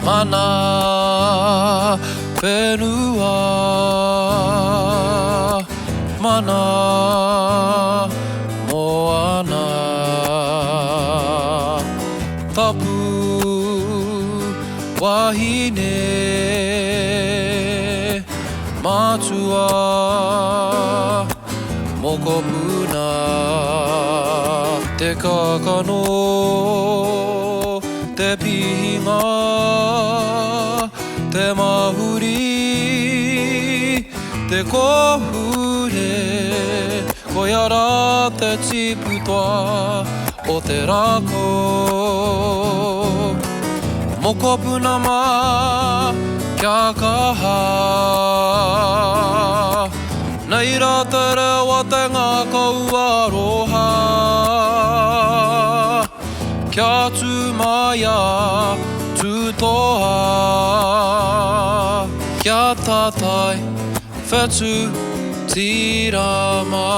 mana whenua mana moana tapu wahine matua mokopuna te kakano te pihinga te mahuri te kohure koiara te tiputoa o te rako mokopuna ma kia kaha nei rā tere wa te ngā kauaroha kia tu maia tu toa kia tātai whetu tirama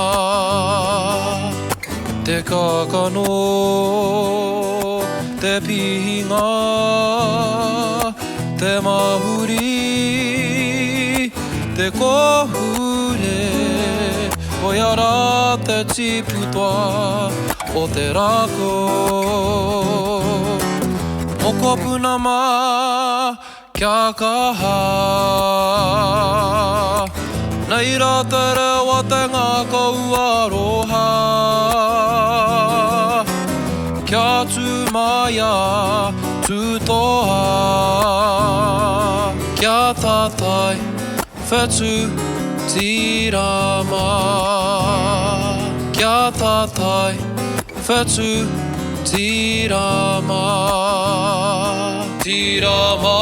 te kakano te pihinga te mahuri te kohure koiara te tiputoa o te rako mokopuna ma kia kaha nei rā tere wa te ngā kauaroha kia tu maia tu toa kia tātai whetu tirama kia tātai whetu tirama tirama